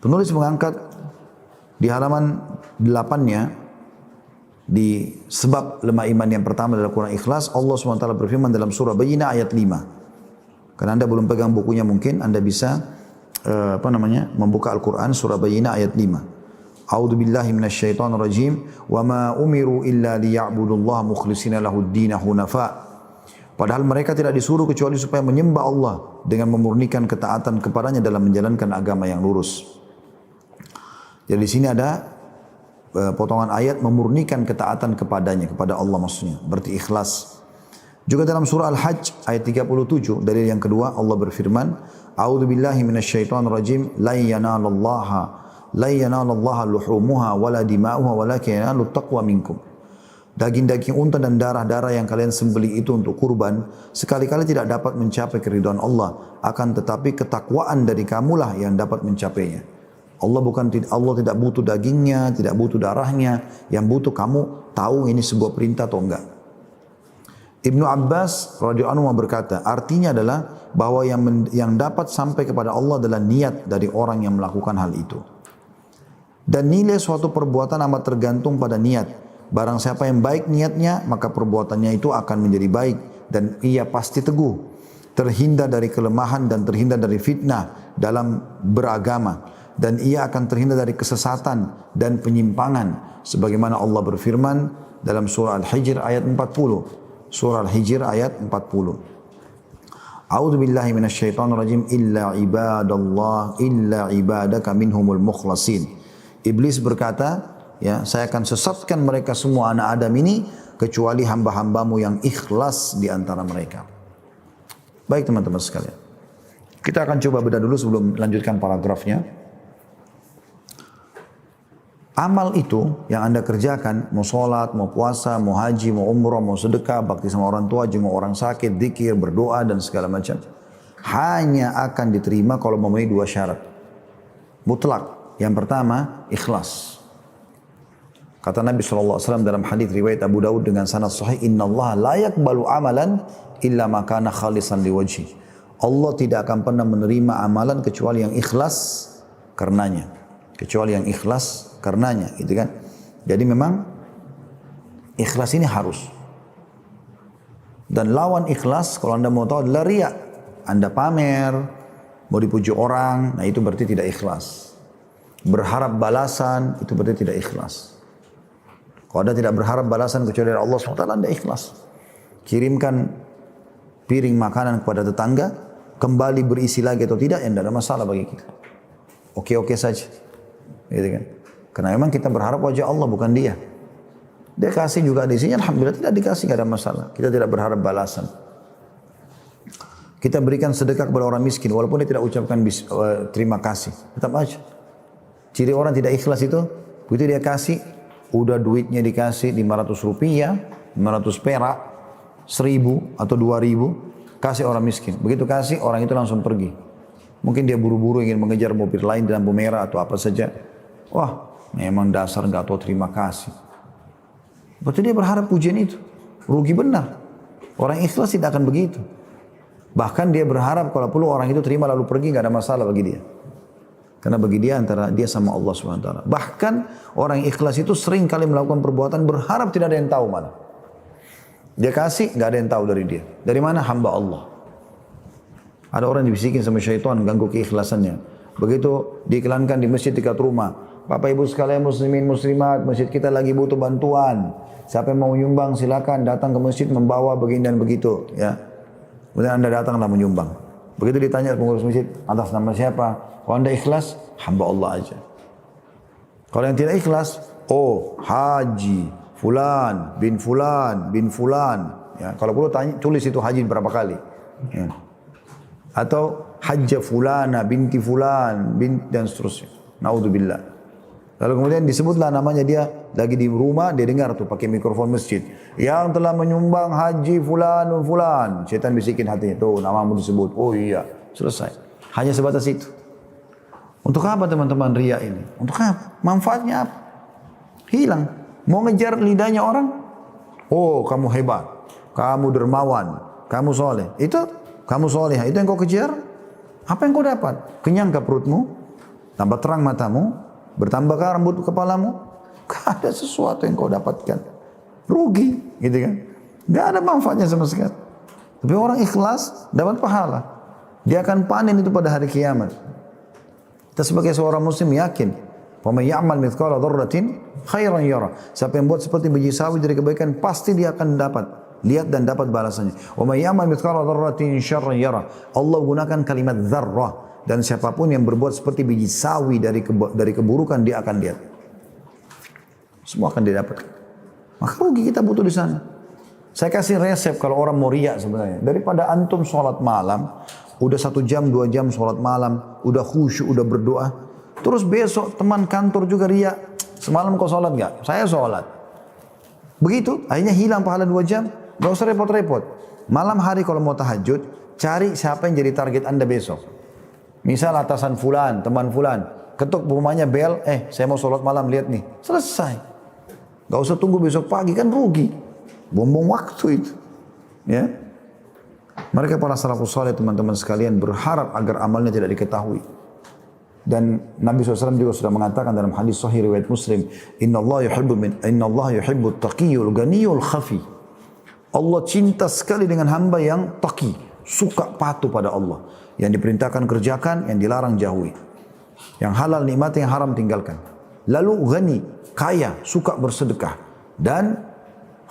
Penulis mengangkat di halaman 8-nya, di sebab lemah iman yang pertama dalam Quran Ikhlas, Allah SWT berfirman dalam surah Bayyinah ayat 5. Karena Anda belum pegang bukunya, mungkin Anda bisa membuka Al-Quran surah Bayyinah ayat 5. A'udzu billahi minasyaitonir rajim. Wa ma umiru illa liya'budullaha mukhlishina lahud-din hunafa. Padahal mereka tidak disuruh kecuali supaya menyembah Allah dengan memurnikan ketaatan kepadanya dalam menjalankan agama yang lurus. Jadi di sini ada potongan ayat memurnikan ketaatan kepadanya, kepada Allah maksudnya, berarti ikhlas. Juga dalam surah Al-Hajj ayat 37, dalil yang kedua, Allah berfirman, A'udzu billahi minasyaitonir rajim, la yanalallaha luhumuha wala dima'uha walakin yanalut taqwa minkum. Daging-daging unta dan darah-darah yang kalian sembelih itu untuk kurban sekali-kali tidak dapat mencapai keridhaan Allah, akan tetapi ketakwaan dari kamulah yang dapat mencapainya. Allah tidak butuh dagingnya, tidak butuh darahnya, yang butuh kamu tahu ini sebuah perintah atau enggak. Ibnu Abbas radhiyallahu anhu berkata, artinya adalah bahwa yang dapat sampai kepada Allah adalah niat dari orang yang melakukan hal itu. Dan nilai suatu perbuatan amat tergantung pada niat. Barang siapa yang baik niatnya, maka perbuatannya itu akan menjadi baik dan ia pasti teguh, terhindar dari kelemahan dan terhindar dari fitnah dalam beragama. Dan ia akan terhindar dari kesesatan dan penyimpangan. Sebagaimana Allah berfirman dalam surah Al-Hijr ayat 40. Surah Al-Hijr ayat 40. A'udzu billahi minasyaitonir rajim illa ibadaka minhumul mukhlasin. Iblis berkata, ya, saya akan sesatkan mereka semua anak Adam ini kecuali hamba-hambamu yang ikhlas di antara mereka. Baik teman-teman sekalian. Kita akan coba bedah dulu sebelum lanjutkan paragrafnya. Amal itu yang Anda kerjakan, mau sholat, mau puasa, mau haji, mau umrah, mau sedekah, bakti sama orang tua, jenguk orang sakit, zikir, berdoa dan segala macam, hanya akan diterima kalau memenuhi dua syarat mutlak. Yang pertama, ikhlas. Kata Nabi SAW dalam hadis riwayat Abu Dawud dengan sanad sahih, Inna Allah la yakbalu amalan illa ma kana khalisan liwajhi. Allah tidak akan pernah menerima amalan kecuali yang ikhlas karenanya. Kecuali yang ikhlas karenanya, gitu kan. Jadi memang ikhlas ini harus. Dan lawan ikhlas, kalau Anda mau tahu, adalah riya. Anda pamer, mau dipuji orang, nah itu berarti tidak ikhlas. Berharap balasan, itu berarti tidak ikhlas. Kalau Anda tidak berharap balasan kecuali dari Allah SWT, Anda ikhlas. Kirimkan piring makanan kepada tetangga, kembali berisi lagi atau tidak, yang tidak ada masalah bagi kita. Oke-oke saja. Gitu kan. Karena memang kita berharap wajah Allah, bukan dia. Dia kasih juga di sini, alhamdulillah, tidak dikasih, tidak ada masalah. Kita tidak berharap balasan. Kita berikan sedekah kepada orang miskin, walaupun dia tidak ucapkan terima kasih, tetap aja. Ciri orang tidak ikhlas itu, begitu dia kasih, udah duitnya dikasih 500 rupiah, 500 perak, 1000 atau 2000, kasih orang miskin. Begitu kasih, orang itu langsung pergi. Mungkin dia buru-buru ingin mengejar mobil lain di lampu merah atau apa saja. Wah, memang dasar nggak tahu terima kasih. Berarti dia berharap pujian itu. Rugi benar. Orang ikhlas tidak akan begitu. Bahkan dia berharap kalau perlu orang itu terima lalu pergi, nggak ada masalah bagi dia. Karena bagi dia antara dia sama Allah SWT. Bahkan orang ikhlas itu sering kali melakukan perbuatan berharap tidak ada yang tahu malah. Dia kasih, nggak ada yang tahu dari dia. Dari mana? Hamba Allah. Ada orang dibisikin sama syaitan, ganggu keikhlasannya. Begitu diiklankan di masjid dekat rumah. Bapak Ibu sekalian muslimin muslimat, masjid kita lagi butuh bantuan. Siapa yang mau menyumbang silakan datang ke masjid membawa begini dan begitu, ya. Kemudian Anda datanglah menyumbang. Begitu ditanya pengurus masjid, atas nama siapa? Kalau Anda ikhlas, hamba Allah aja. Kalau yang tidak ikhlas, oh haji fulan bin fulan bin fulan. Ya, kalau perlu tanya, tulis itu haji berapa kali. Ya. Atau hajja fulana binti fulan bin dan seterusnya. Naudzubillah. Lalu kemudian disebutlah namanya, dia lagi di rumah, dia dengar tuh pakai mikrofon masjid, yang telah menyumbang haji fulan. Syaitan bisikin hatinya, tuh namamu disebut. Oh iya, selesai. Hanya sebatas itu. Untuk apa teman-teman riya ini? Untuk apa? Manfaatnya apa? Hilang. Mau ngejar lidahnya orang? Oh, kamu hebat, kamu dermawan, kamu soleh. Itu kamu soleh, itu yang kau kejar? Apa yang kau dapat? Kenyang ke perutmu? Tambah terang matamu, bertambahkah rambut kepalamu? Gak ada sesuatu yang kau dapatkan. Rugi, gitu kan? Gak ada manfaatnya sama sekali. Tapi orang ikhlas dapat pahala. Dia akan panen itu pada hari kiamat. Kita sebagai seorang muslim yakin, "Faman ya'mal mithqala dzarratin khairan yara." Siapa yang buat seperti biji sawi dari kebaikan, pasti dia akan dapat lihat dan dapat balasannya. "Wa may ya'mal mithqala dzarratin syarran yara." Allah gunakan kalimat dzarrah, dan siapapun yang berbuat seperti biji sawi dari keburukan, dia akan lihat. Semua akan didapatkan. Maka rugi kita butuh di sana. Saya kasih resep kalau orang mau riak sebenarnya. Daripada antum sholat malam, udah 1 jam, 2 jam sholat malam, udah khusyuk, udah berdoa. Terus besok teman kantor juga riak. Semalam kau sholat gak? Saya sholat. Begitu, akhirnya hilang pahala 2 jam. Gak usah repot-repot. Malam hari kalau mau tahajud, cari siapa yang jadi target anda besok. Misal atasan fulan, teman fulan. Ketuk rumahnya bel, saya mau sholat malam, lihat nih. Selesai. Gak usah tunggu besok pagi, kan rugi. Buang-buang waktu itu. Ya. Mereka para salafus saleh teman-teman sekalian berharap agar amalnya tidak diketahui. Dan Nabi SAW juga sudah mengatakan dalam hadis sahih riwayat Muslim, Inna Allah yuhibbu taqiyul ganiyul khafi. Allah cinta sekali dengan hamba yang taqi, suka patuh pada Allah. Yang diperintahkan kerjakan, yang dilarang jauhi. Yang halal nikmati, yang haram tinggalkan. Lalu ghani, kaya, suka bersedekah. Dan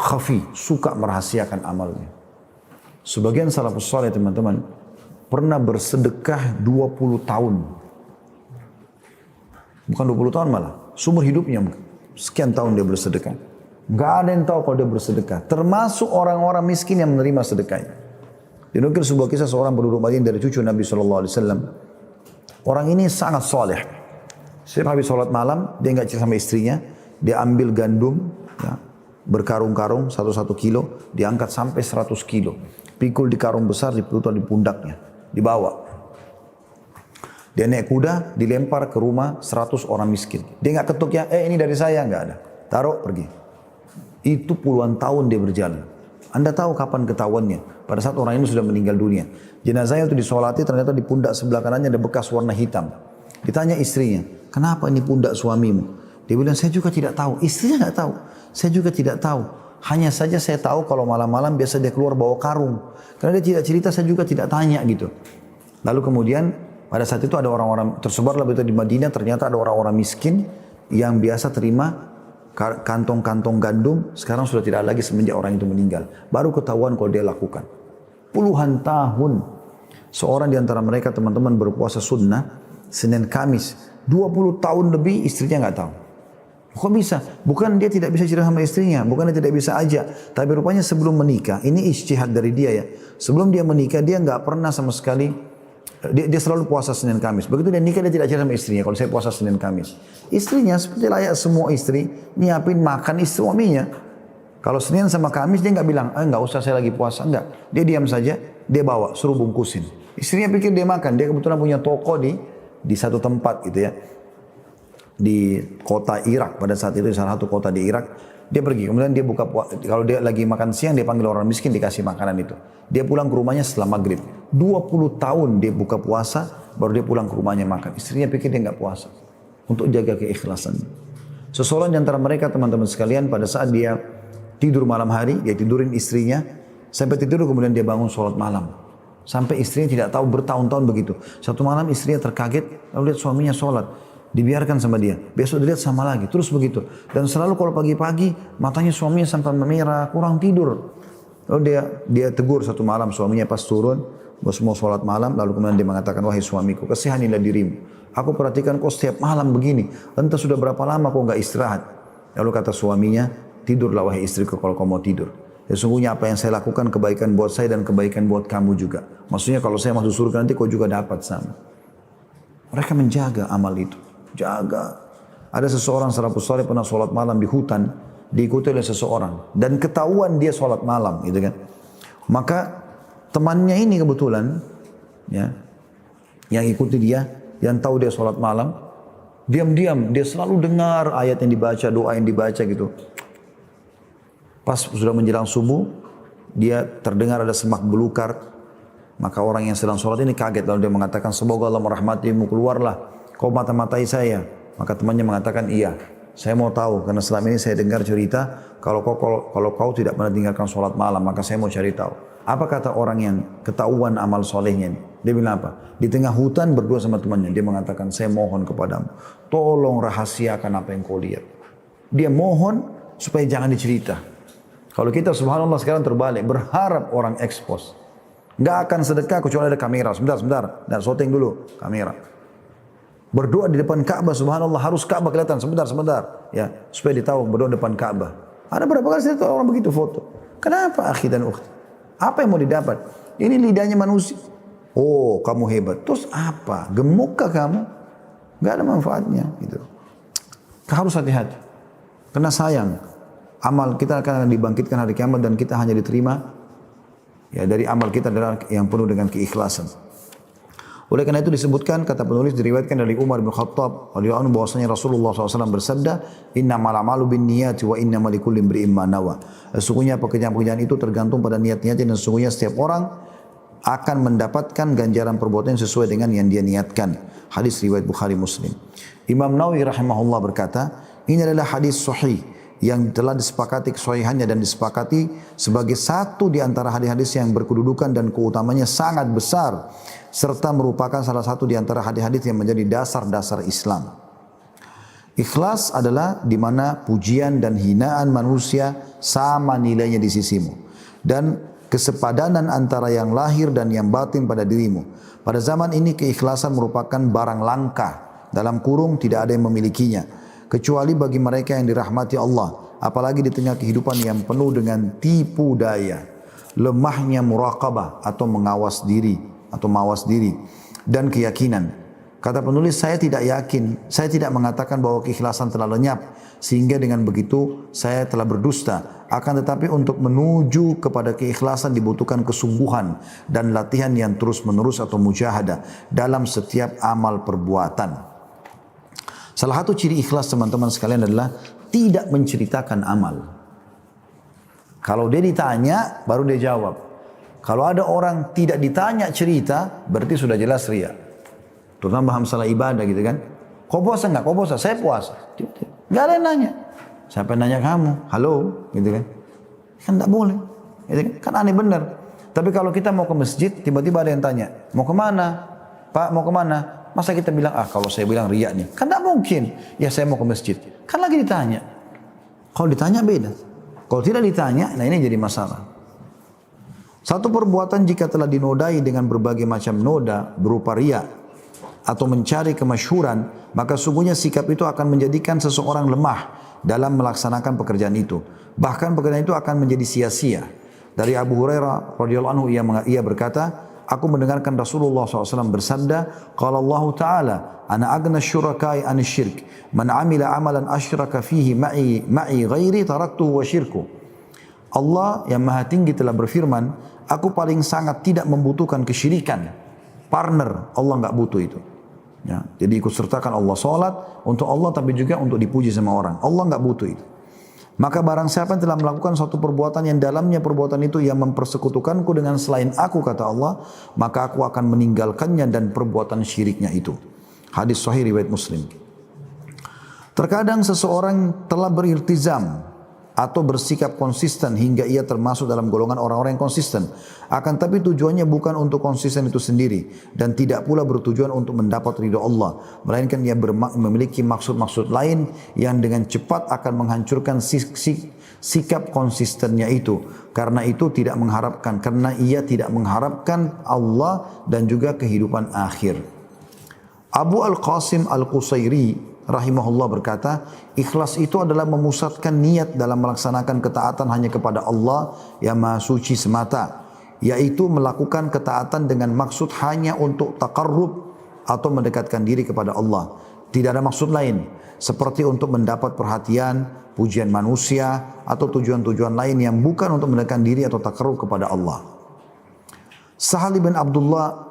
khafi, suka merahasiakan amalnya. Sebagian salafus saleh teman-teman pernah bersedekah 20 tahun. Bukan 20 tahun malah, seumur hidupnya sekian tahun dia bersedekah. Gak ada yang tahu kalau dia bersedekah. Termasuk orang-orang miskin yang menerima sedekahnya. Dinukil sebuah kisah seorang penduduk Madinah dari cucu Nabi SAW. Orang ini sangat soleh. Setiap habis sholat malam, dia nggak cerita sama istrinya. Dia ambil gandum, ya, berkarung-karung 1 kilo, diangkat sampai 100 kilo. Pikul di karung besar, diputar di pundaknya, dibawa. Dia naik kuda, dilempar ke rumah 100 orang miskin. Dia nggak ketuk ya, ini dari saya, nggak ada. Taruh, pergi. Itu puluhan tahun dia berjalan. Anda tahu kapan ketahuannya? Pada saat orang ini sudah meninggal dunia. Jenazahnya itu disolati, ternyata di pundak sebelah kanannya ada bekas warna hitam. Ditanya istrinya, kenapa ini pundak suamimu? Dia bilang, saya juga tidak tahu. Istrinya nggak tahu. Saya juga tidak tahu. Hanya saja saya tahu kalau malam-malam biasa dia keluar bawa karung. Karena dia tidak cerita, saya juga tidak tanya gitu. Lalu kemudian pada saat itu ada orang-orang tersebarlah begitu di Madinah. Ternyata ada orang-orang miskin yang biasa terima kantong-kantong gandum. Sekarang sudah tidak lagi semenjak orang itu meninggal. Baru ketahuan kalau dia lakukan. Puluhan tahun. Seorang di antara mereka teman-teman berpuasa sunnah Senin Kamis. 20 tahun lebih istrinya nggak tahu. Kok bisa? Bukan dia tidak bisa cerita sama istrinya, bukan dia tidak bisa ajak. Tapi rupanya sebelum menikah, ini ijtihad dari dia ya. Sebelum dia menikah, dia nggak pernah sama sekali, dia selalu puasa Senin Kamis. Begitu dia nikah, dia tidak cerita sama istrinya, kalau saya puasa Senin Kamis. Istrinya seperti layak semua istri, nyiapin makan istri suaminya. Kalau Senin sama Kamis, dia nggak bilang, nggak usah saya lagi puasa, enggak. Dia diam saja, dia bawa, suruh bungkusin. Istrinya pikir dia makan, dia kebetulan punya toko di satu tempat gitu ya. Di kota Irak pada saat itu, salah satu kota di Irak. Dia pergi, kemudian dia buka puasa. Kalau dia lagi makan siang, dia panggil orang miskin, dikasih makanan itu. Dia pulang ke rumahnya setelah maghrib. 20 tahun dia buka puasa, baru dia pulang ke rumahnya makan. Istrinya pikir dia nggak puasa. Untuk jaga keikhlasan. Seseorang di antara mereka teman-teman sekalian, pada saat dia tidur malam hari, dia tidurin istrinya. Sampai tidur kemudian dia bangun sholat malam. Sampai istrinya tidak tahu bertahun-tahun begitu. Satu malam istrinya terkaget, lalu lihat suaminya sholat. Dibiarkan sama dia. Besok dilihat sama lagi. Terus begitu. Dan selalu kalau pagi-pagi matanya suaminya sampai memerah, kurang tidur. Lalu dia tegur satu malam suaminya pas turun, bos mau sholat malam, lalu kemudian dia mengatakan, wahai suamiku, kasihanilah dirimu. Aku perhatikan kau setiap malam begini. Entah sudah berapa lama kau nggak istirahat. Lalu kata suaminya, tidurlah wahai istriku kalau kau mau tidur. Sesungguhnya apa yang saya lakukan kebaikan buat saya dan kebaikan buat kamu juga. Maksudnya kalau saya masuk surga nanti kau juga dapat sama. Mereka menjaga amal itu. Jaga. Ada seseorang salafus saleh pernah sholat malam di hutan, diikuti oleh seseorang dan ketahuan dia sholat malam, gitu kan. Maka temannya ini kebetulan, ya, yang ikuti dia, yang tahu dia sholat malam, diam-diam dia selalu dengar ayat yang dibaca, doa yang dibaca gitu. Pas sudah menjelang subuh, dia terdengar ada semak belukar. Maka orang yang sedang sholat ini kaget, lalu dia mengatakan, semoga Allah merahmatimu, keluarlah. kau mata-matai saya. Maka temannya mengatakan, iya, saya mau tahu karena selama ini saya dengar cerita kalau kau tidak pernah tinggalkan sholat malam, maka saya mau cari tahu. Apa kata orang yang ketahuan amal solehnya ini? Dia bilang apa? Di tengah hutan berdua sama temannya, dia mengatakan, saya mohon kepadamu, tolong rahasiakan apa yang kau lihat. Dia mohon supaya jangan dicerita. Kalau kita subhanallah sekarang terbalik, berharap orang expose. Nggak akan sedekah kecuali ada kamera. Sebentar. Nah, syuting dulu kamera. Berdoa di depan Ka'bah, subhanallah, harus Ka'bah kelihatan sebentar. Ya, supaya ditahu berdoa di depan Ka'bah. Ada berapa kali saya tahu orang begitu foto. Kenapa akhi dan ukhti? Apa yang mau didapat? Ini lidahnya manusia. Oh, kamu hebat. Terus apa? Gemukkah kamu? Nggak ada manfaatnya. Gitu. Harus hati-hati. Karena sayang, amal kita akan dibangkitkan hari kiamat dan kita hanya diterima ya dari amal kita adalah yang penuh dengan keikhlasan. Oleh karena itu disebutkan, kata penulis, diriwayatkan dari Umar bin Khattab radhiyallahu anhu bahwasanya Rasulullah SAW bersabda, innamal a'malu binniyati wa innamal likulli imri'in ma nawa. Sesungguhnya pekerjaan-pekerjaan itu tergantung pada niat-niatnya dan sesungguhnya setiap orang akan mendapatkan ganjaran perbuatan sesuai dengan yang dia niatkan. Hadis riwayat Bukhari Muslim. Imam Nawawi rahimahullah berkata, ini adalah hadis sahih yang telah disepakati kesahihannya dan disepakati sebagai satu di antara hadis-hadis yang berkedudukan dan keutamanya sangat besar serta merupakan salah satu di antara hadis-hadis yang menjadi dasar-dasar Islam. Ikhlas adalah di mana pujian dan hinaan manusia sama nilainya di sisimu dan kesepadanan antara yang lahir dan yang batin pada dirimu. Pada zaman ini keikhlasan merupakan barang langka, dalam kurung tidak ada yang memilikinya kecuali bagi mereka yang dirahmati Allah, apalagi di tengah kehidupan yang penuh dengan tipu daya, lemahnya muraqabah atau mawas diri dan keyakinan. Kata penulis, saya tidak yakin, saya tidak mengatakan bahwa keikhlasan telah lenyap sehingga dengan begitu saya telah berdusta. Akan tetapi untuk menuju kepada keikhlasan dibutuhkan kesungguhan dan latihan yang terus-menerus atau mujahadah dalam setiap amal perbuatan. Salah satu ciri ikhlas teman-teman sekalian adalah tidak menceritakan amal. Kalau dia ditanya, baru dia jawab. Kalau ada orang tidak ditanya cerita, berarti sudah jelas riya. Terutama paham salah ibadah gitu kan. Kau puasa enggak? Kau puasa? Saya puasa. Enggak ada yang nanya. Siapa yang nanya kamu? Halo? Gitu kan. Kan enggak boleh. Gitu kan aneh benar. Tapi kalau kita mau ke masjid, tiba-tiba ada yang tanya. Mau kemana? Pak, mau kemana? Masa kita bilang, kalau saya bilang riya nih. Kan enggak mungkin. Ya saya mau ke masjid. Kan lagi ditanya. Kalau ditanya beda. Kalau tidak ditanya, nah ini jadi masalah. Satu perbuatan jika telah dinodai dengan berbagai macam noda berupa riya atau mencari kemasyhuran, maka sungguhnya sikap itu akan menjadikan seseorang lemah dalam melaksanakan pekerjaan itu. Bahkan pekerjaan itu akan menjadi sia-sia. Dari Abu Hurairah radhiyallahu anhu ia berkata, aku mendengarkan Rasulullah SAW bersabda, qala Allah Ta'ala, ana agna syurakai an syirk, man amila amalan asyraka fihi ma'i ghairi taraktuhu wa syirku. Allah yang maha tinggi telah berfirman, aku paling sangat tidak membutuhkan kesyirikan. Partner, Allah enggak butuh itu. Ya, jadi ikut sertakan Allah salat untuk Allah tapi juga untuk dipuji sama orang. Allah enggak butuh itu. Maka barang siapa yang telah melakukan suatu perbuatan yang dalamnya perbuatan itu yang mempersekutukanku dengan selain aku, kata Allah, maka aku akan meninggalkannya dan perbuatan syiriknya itu. Hadis sahih riwayat Muslim. Terkadang seseorang telah beriltizam atau bersikap konsisten hingga ia termasuk dalam golongan orang-orang yang konsisten. Akan tapi tujuannya bukan untuk konsisten itu sendiri dan tidak pula bertujuan untuk mendapat ridha Allah, melainkan ia memiliki maksud-maksud lain yang dengan cepat akan menghancurkan sikap konsistennya itu. Karena ia tidak mengharapkan Allah dan juga kehidupan akhir. Abu Al-Qasim Al-Qusairi rahimahullah berkata, ikhlas itu adalah memusatkan niat dalam melaksanakan ketaatan hanya kepada Allah yang Maha Suci semata, yaitu melakukan ketaatan dengan maksud hanya untuk taqarrub atau mendekatkan diri kepada Allah. Tidak ada maksud lain, seperti untuk mendapat perhatian, pujian manusia, atau tujuan-tujuan lain yang bukan untuk mendekatkan diri atau taqarrub kepada Allah. Sahal bin Abdullah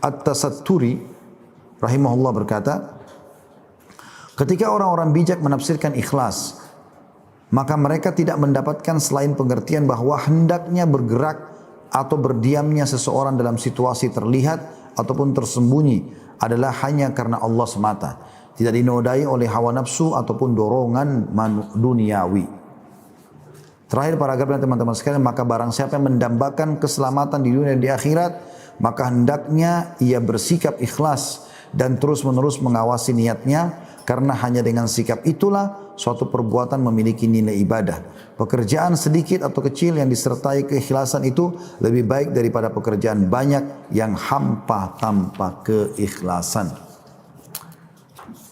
At-Tasatturi rahimahullah berkata, ketika orang-orang bijak menafsirkan ikhlas, maka mereka tidak mendapatkan selain pengertian bahwa hendaknya bergerak atau berdiamnya seseorang dalam situasi terlihat ataupun tersembunyi, adalah hanya karena Allah semata. Tidak dinodai oleh hawa nafsu ataupun dorongan duniawi. Terakhir paragrafnya teman-teman sekalian, maka barang siapa yang mendambakan keselamatan di dunia dan di akhirat, maka hendaknya ia bersikap ikhlas dan terus-menerus mengawasi niatnya, karena hanya dengan sikap itulah suatu perbuatan memiliki nilai ibadah. Pekerjaan sedikit atau kecil yang disertai keikhlasan itu lebih baik daripada pekerjaan banyak yang hampa tanpa keikhlasan.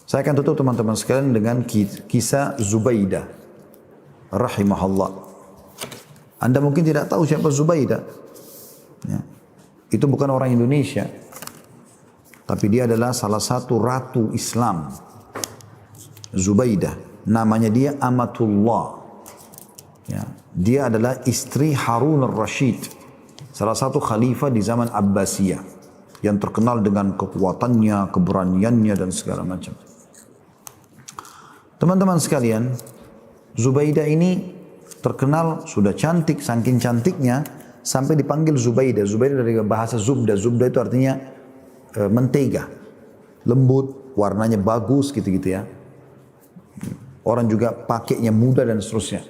Saya akan tutup teman-teman sekalian dengan kisah Zubaidah rahimahullah. Anda mungkin tidak tahu siapa Zubaidah. Ya. Itu bukan orang Indonesia, tapi dia adalah salah satu ratu Islam. Zubaidah, namanya dia Amatullah. Ya, dia adalah istri Harun al-Rashid, salah satu khalifah di zaman Abbasiyah, yang terkenal dengan kekuatannya, keberaniannya dan segala macam. Teman-teman sekalian, Zubaidah ini terkenal sudah cantik, saking cantiknya sampai dipanggil Zubaidah. Zubaidah dari bahasa Zubda. Zubda itu artinya mentega, lembut, warnanya bagus gitu-gitu ya. Orang juga pakainya mudah dan seterusnya.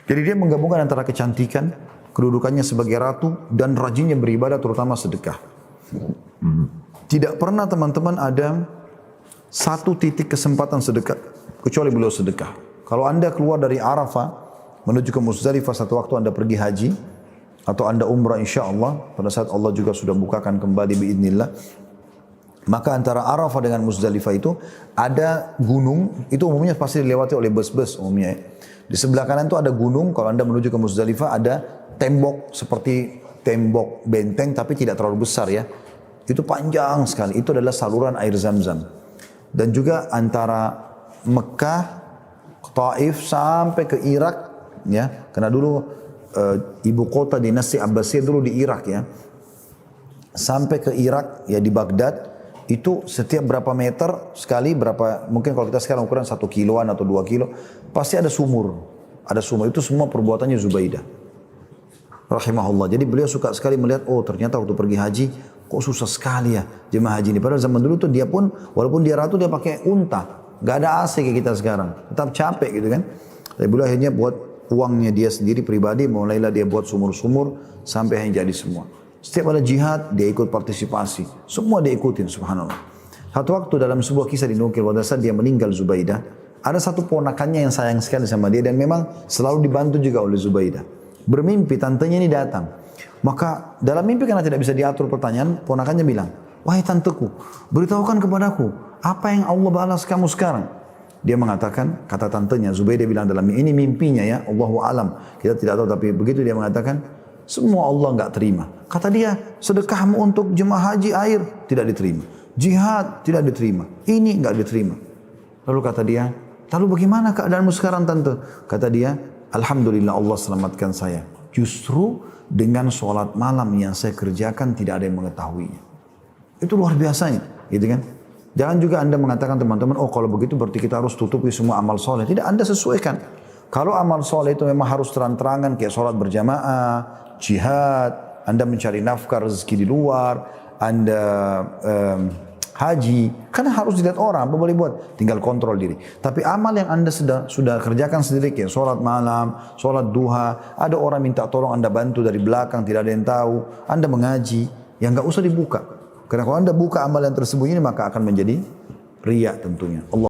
Jadi dia menggabungkan antara kecantikan, kedudukannya sebagai ratu, dan rajinnya beribadah terutama sedekah. Tidak pernah teman-teman ada satu titik kesempatan sedekah kecuali beliau sedekah. Kalau Anda keluar dari Arafah menuju ke Muzdalifah satu waktu Anda pergi haji atau Anda umrah insyaAllah, pada saat Allah juga sudah bukakan kembali biidznillah, maka antara Arafah dengan Muzdalifah itu ada gunung, itu umumnya pasti dilewati oleh bus-bus umumnya. Di sebelah kanan itu ada gunung, kalau Anda menuju ke Muzdalifah ada tembok seperti tembok benteng tapi tidak terlalu besar ya. Itu panjang sekali, itu adalah saluran air Zam-Zam. Dan juga antara Mekah, Taif sampai ke Irak ya, karena dulu ibu kota dinasti Abbasiyah dulu di Irak ya. Sampai ke Irak ya di Baghdad, itu setiap berapa meter sekali, berapa, mungkin kalau kita sekarang ukuran 1 kiloan atau 2 kilo, pasti ada sumur. Ada sumur, itu semua perbuatannya Zubaidah rahimahullah. Jadi beliau suka sekali melihat, oh ternyata waktu pergi haji, kok susah sekali ya jemaah haji ini. Padahal zaman dulu tuh dia pun, walaupun dia ratu, dia pakai unta. Gak ada AC kayak kita sekarang, tetap capek gitu kan. Tapi beliau akhirnya buat uangnya dia sendiri pribadi, mulailah dia buat sumur-sumur, sampai yang jadi semua. Setiap ada jihad, dia ikut partisipasi. Semua dia ikutin, subhanallah. Satu waktu dalam sebuah kisah dinukil, pada saat dia meninggal Zubaidah, ada satu ponakannya yang sayang sekali sama dia, dan memang selalu dibantu juga oleh Zubaidah. Bermimpi tantenya ini datang. Maka dalam mimpi karena tidak bisa diatur pertanyaan, ponakannya bilang, wahai tanteku, beritahukan kepadaku, apa yang Allah balas kamu sekarang? Dia mengatakan, kata tantenya, Zubaidah bilang dalam ini mimpinya ya, Allahu alam, kita tidak tahu, tapi begitu dia mengatakan, semua Allah enggak terima. Kata dia, sedekahmu untuk jemaah haji air tidak diterima, jihad tidak diterima, ini enggak diterima. Lalu kata dia, lalu bagaimana keadaanmu sekarang tante? Kata dia, alhamdulillah Allah selamatkan saya. Justru dengan sholat malam yang saya kerjakan tidak ada yang mengetahuinya. Itu luar biasanya, gitu kan? Jangan juga Anda mengatakan teman-teman, oh kalau begitu berarti kita harus tutupi semua amal soleh. Tidak, Anda sesuaikan. Kalau amal soleh itu memang harus terang-terangan, kayak sholat berjamaah, jihad, Anda mencari nafkah rezeki di luar, Anda haji, karena harus dilihat orang, apa boleh buat, tinggal kontrol diri. Tapi amal yang Anda sudah kerjakan sendiri, kayak sholat malam, sholat duha, ada orang minta tolong Anda bantu dari belakang, tidak ada yang tahu, Anda mengaji, yang nggak usah dibuka. Karena kalau Anda buka amal yang tersembunyi ini, maka akan menjadi riya tentunya. Allah